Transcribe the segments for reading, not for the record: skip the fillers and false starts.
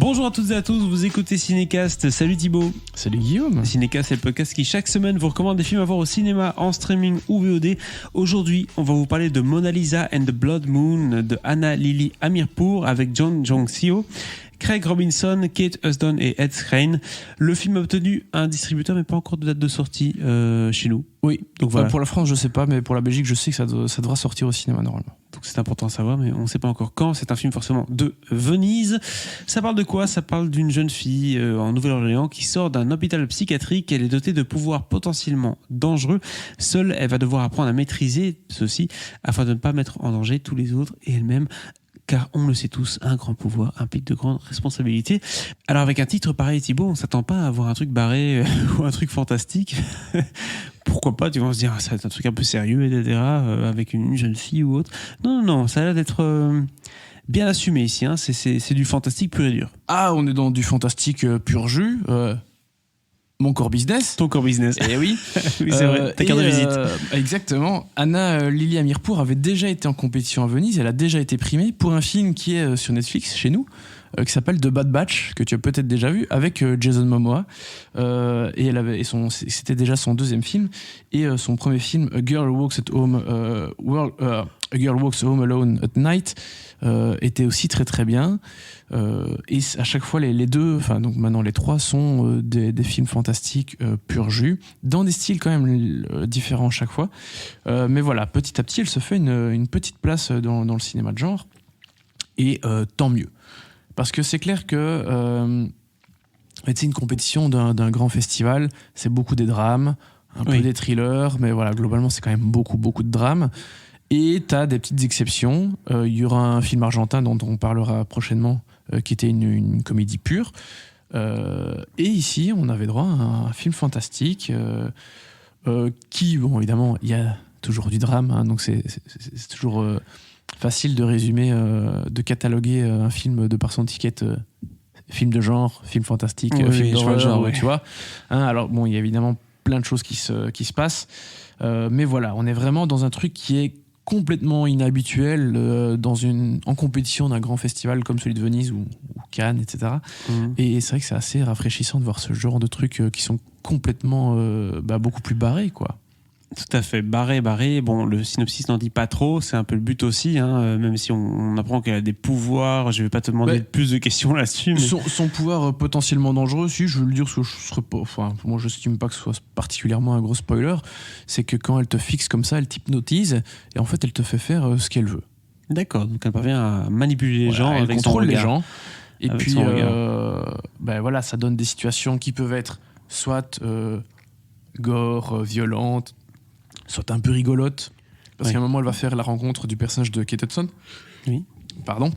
Bonjour à toutes et à tous, vous écoutez Cinécast. Salut Thibaut. Salut Guillaume. Cinécast, c'est le podcast qui chaque semaine vous recommande des films à voir au cinéma, en streaming ou VOD. Aujourd'hui, on va vous parler de Mona Lisa and the Blood Moon de Anna Lily Amirpour avec John Jong-seo, Craig Robinson, Kate Huston et Ed Skrein. Le film a obtenu un distributeur mais pas encore de date de sortie chez nous. Oui, donc voilà. Pour la France je sais pas, mais pour la Belgique je sais que ça devra sortir au cinéma normalement. Donc c'est important à savoir, mais on ne sait pas encore quand. C'est un film forcément de Venise. Ça parle de quoi ? Ça parle d'une jeune fille en Nouvelle-Orléans qui sort d'un hôpital psychiatrique. Elle est dotée de pouvoirs potentiellement dangereux. Seule, elle va devoir apprendre à maîtriser ceux-ci afin de ne pas mettre en danger tous les autres et elle-même. Car on le sait tous, un grand pouvoir implique de grandes responsabilités. Alors avec un titre pareil, Thibaut, on ne s'attend pas à avoir un truc barré ou un truc fantastique. Pourquoi pas, tu vas se dire, ça va être un truc un peu sérieux, etc., avec une jeune fille ou autre. Non, ça a l'air d'être bien assumé ici, hein. C'est du fantastique pur et dur. Ah, on est dans du fantastique pur jus. Mon core business. Ton core business. Eh oui. Oui, c'est vrai, ta carte de visite. Exactement. Anna Lily Amirpour avait déjà été en compétition à Venise, elle a déjà été primée pour un film qui est sur Netflix chez nous, qui s'appelle The Bad Batch, que tu as peut-être déjà vu, avec Jason Momoa. C'était déjà son deuxième film. Et son premier film, A Girl Walks Home Alone at Night, était aussi très très bien. Et à chaque fois, les deux, enfin donc maintenant les trois, sont des films fantastiques pur jus, dans des styles quand même différents chaque fois. Mais voilà, petit à petit, elle se fait une petite place dans le cinéma de genre. Et tant mieux. Parce que c'est clair que c'est une compétition d'un grand festival, c'est beaucoup des drames, un peu des thrillers, mais voilà, globalement, c'est quand même beaucoup de drames. Et tu as des petites exceptions. Il y aura un film argentin dont on parlera prochainement, qui était une comédie pure. Et ici, on avait droit à un film fantastique qui, bon, évidemment, il y a toujours du drame, hein, donc c'est toujours facile de résumer, de cataloguer un film de par son étiquette. Film de genre, film fantastique, film d'horreur, genre, tu vois. Hein, alors, bon, il y a évidemment plein de choses qui se passent. Mais voilà, on est vraiment dans un truc qui est complètement inhabituel en compétition d'un grand festival comme celui de Venise ou Cannes, etc. Et c'est vrai que c'est assez rafraîchissant de voir ce genre de trucs qui sont complètement beaucoup plus barrés, quoi. Tout à fait, barré. Bon, le synopsis n'en dit pas trop, c'est un peu le but aussi, hein, même si on apprend qu'elle a des pouvoirs. Je vais pas te demander plus de questions là-dessus. Mais... Son pouvoir potentiellement dangereux, si je veux le dire, parce que je serais pas, enfin, moi je n'estime pas que ce soit particulièrement un gros spoiler, c'est que quand elle te fixe comme ça, elle t'hypnotise et en fait elle te fait faire ce qu'elle veut. D'accord, donc elle parvient à manipuler les gens, elle avec contrôle son regard. les gens. Et avec puis, voilà, ça donne des situations qui peuvent être soit gore, violentes, soit un peu rigolote, parce qu'à un moment elle va faire la rencontre du personnage de Kate Hudson. Oui. Pardon.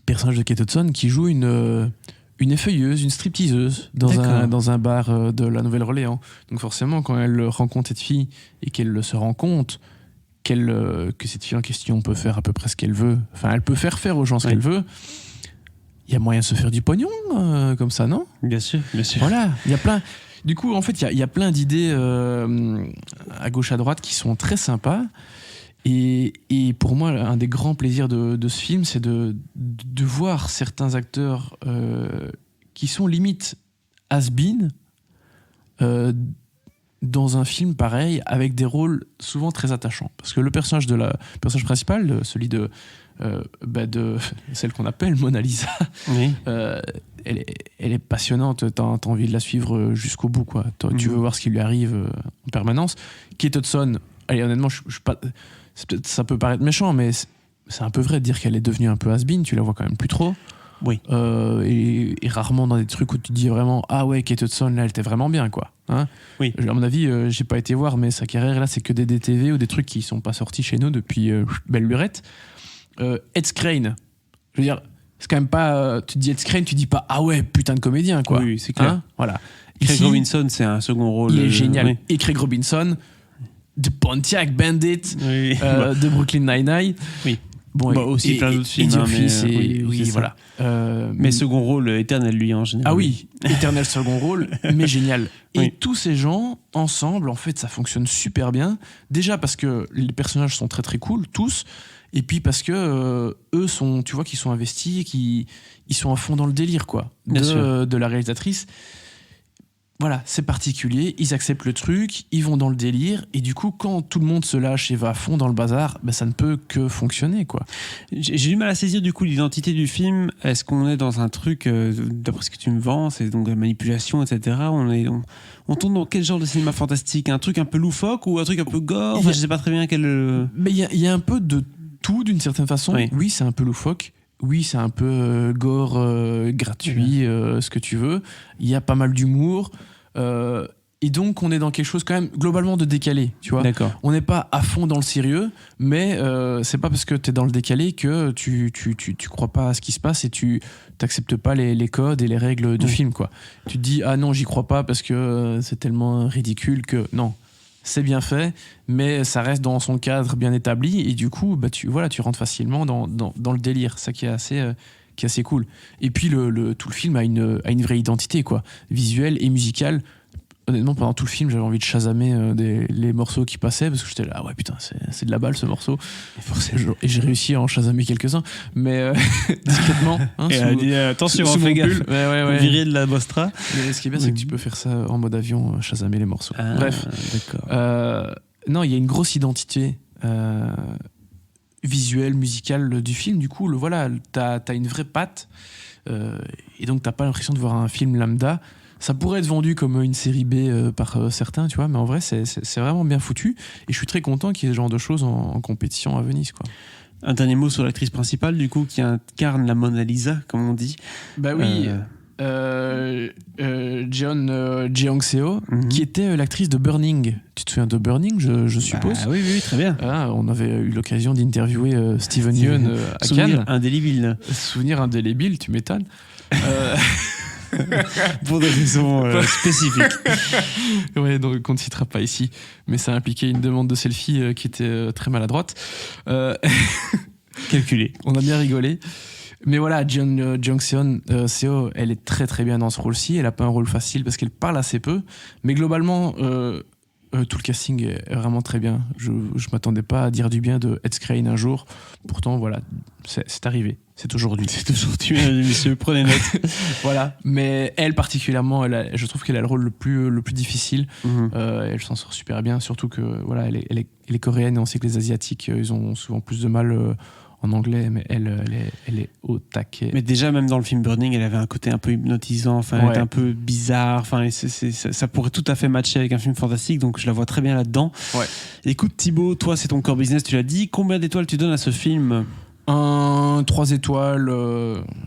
Personnage de Kate Hudson qui joue une effeuilleuse, une stripteaseuse dans un bar de la Nouvelle-Orléans. Donc forcément, quand elle rencontre cette fille et qu'elle se rend compte que cette fille en question peut faire à peu près ce qu'elle veut, enfin elle peut faire aux gens ce qu'elle veut, il y a moyen de se faire du pognon comme ça, non ? Bien sûr. Voilà, il y a plein... Du coup, en fait, il y a plein d'idées à gauche, à droite qui sont très sympas. Et pour moi, un des grands plaisirs de ce film, c'est de voir certains acteurs qui sont limite has-been dans un film pareil, avec des rôles souvent très attachants. Parce que le personnage principal, celui de celle qu'on appelle Mona Lisa, oui. Elle est passionnante, t'as envie de la suivre jusqu'au bout, quoi. Tu veux voir ce qui lui arrive en permanence. Kate Hudson, allez, honnêtement, je suis pas, ça peut paraître méchant, mais c'est un peu vrai de dire qu'elle est devenue un peu has-been, tu la vois quand même plus trop. Oui. Et rarement dans des trucs où tu te dis vraiment, ah ouais, Kate Hudson, là, elle était vraiment bien, quoi. Hein, oui. À mon avis, j'ai pas été voir, mais sa carrière, là, c'est que des DTV ou des trucs qui sont pas sortis chez nous depuis belle lurette. Ed Skrein, je veux dire, c'est quand même pas. Tu te dis Ed Skrein, tu dis pas ah ouais, putain de comédien, quoi. Oui, c'est clair. Hein, voilà. Craig Robinson, c'est un second rôle. Il est génial. Oui. Et Craig Robinson, de Pontiac Bandit, de Brooklyn Nine-Nine. Oui. Bon, Bah, aussi plein d'autres films, Eddie hein, Murphy, mais, oui, c'est ça. voilà. Mais second rôle éternel, lui, en général. Ah oui, éternel second rôle, mais génial. Et Oui. tous ces gens, ensemble, en fait, ça fonctionne super bien. Déjà parce que les personnages sont très très cool, tous. Et puis parce que eux sont, tu vois, qu'ils sont investis, ils sont à fond dans le délire, quoi, Bien sûr. de la réalisatrice. Voilà, c'est particulier, ils acceptent le truc, ils vont dans le délire, et du coup, quand tout le monde se lâche et va à fond dans le bazar, ben, ça ne peut que fonctionner, quoi. J'ai du mal à saisir du coup l'identité du film. Est-ce qu'on est dans un truc, d'après ce que tu me vends, c'est donc de la manipulation, etc. On tourne dans quel genre de cinéma fantastique? Un truc un peu loufoque ou un truc un peu gore? Enfin, je sais pas très bien quel. Mais il y a un peu de tout, d'une certaine façon. Oui. Oui, c'est un peu loufoque. Oui, c'est un peu gore, gratuit, ce que tu veux. Il y a pas mal d'humour. Et donc, on est dans quelque chose quand même globalement de décalé, tu vois. D'accord. On n'est pas à fond dans le sérieux, mais c'est pas parce que tu es dans le décalé que tu crois pas à ce qui se passe et tu t'acceptes pas les codes et les règles du film, quoi. Tu te dis, ah non, j'y crois pas parce que c'est tellement ridicule que... Non, c'est bien fait, mais ça reste dans son cadre bien établi et du coup, bah, tu rentres facilement dans le délire, ça qui est assez cool. Et puis, tout le film a une vraie identité, quoi, visuelle et musicale. Honnêtement, pendant tout le film, j'avais envie de chasamer les morceaux qui passaient parce que j'étais là, ah ouais, putain, c'est de la balle ce morceau. Et j'ai réussi à en chasamer quelques-uns, mais discrètement. Hein, Attention, sous fais mon gaffe. pull. Ouais. Virer de la Bostra. Mais ce qui est bien, c'est que tu peux faire ça en mode avion, chasamer les morceaux. Ah, Bref. D'accord. Non, il y a une grosse identité visuelle, musicale du film. Du coup, voilà, t'as une vraie patte. Et donc, t'as pas l'impression de voir un film lambda. Ça pourrait être vendu comme une série B par certains, tu vois, mais en vrai, c'est vraiment bien foutu. Et je suis très content qu'il y ait ce genre de choses en compétition à Venise, quoi. Un dernier mot sur l'actrice principale, du coup, qui incarne la Mona Lisa, comme on dit. Bah oui, Jeong Seo, qui était l'actrice de Burning. Tu te souviens de Burning, je suppose? Ah oui, très bien. Ah, on avait eu l'occasion d'interviewer Steven Yeun à Souvenir Cannes. indélébile. Souvenir indélébile, tu m'étonnes. Pour des raisons spécifiques. Ouais, donc on ne citera pas ici, mais ça impliquait une demande de selfie qui était très maladroite. Calculé. On a bien rigolé. Mais voilà, Jeong Seo, elle est très très bien dans ce rôle-ci. Elle n'a pas un rôle facile parce qu'elle parle assez peu. Mais globalement, tout le casting est vraiment très bien. Je ne m'attendais pas à dire du bien de Ed Skrein un jour. Pourtant, voilà, c'est arrivé. C'est aujourd'hui. C'est aujourd'hui, mesdames et messieurs, prenez note. Voilà. Mais elle particulièrement, je trouve qu'elle a le rôle le plus difficile. Elle s'en sort super bien, surtout que voilà, elle est coréenne et on sait que les Asiatiques, ils ont souvent plus de mal en anglais, mais elle est au taquet. Mais déjà, même dans le film Burning, elle avait un côté un peu hypnotisant, enfin, elle était un peu bizarre, enfin, ça pourrait tout à fait matcher avec un film fantastique, donc je la vois très bien là-dedans. Ouais. Écoute Thibaut, toi c'est ton core business, tu l'as dit, combien d'étoiles tu donnes à ce film? 3 étoiles,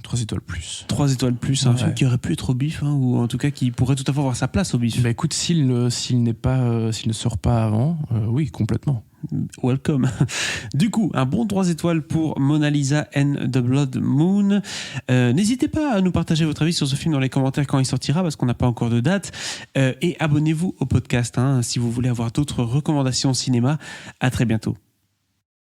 3 étoiles plus. 3 étoiles plus, un film qui aurait pu être au bif, hein, ou en tout cas qui pourrait tout à fait avoir sa place au bif. Bah écoute, s'il ne sort pas avant, oui, complètement. Welcome. Du coup, un bon 3 étoiles pour Mona Lisa and the Blood Moon. N'hésitez pas à nous partager votre avis sur ce film dans les commentaires quand il sortira, parce qu'on n'a pas encore de date. Et abonnez-vous au podcast si vous voulez avoir d'autres recommandations cinéma. À très bientôt.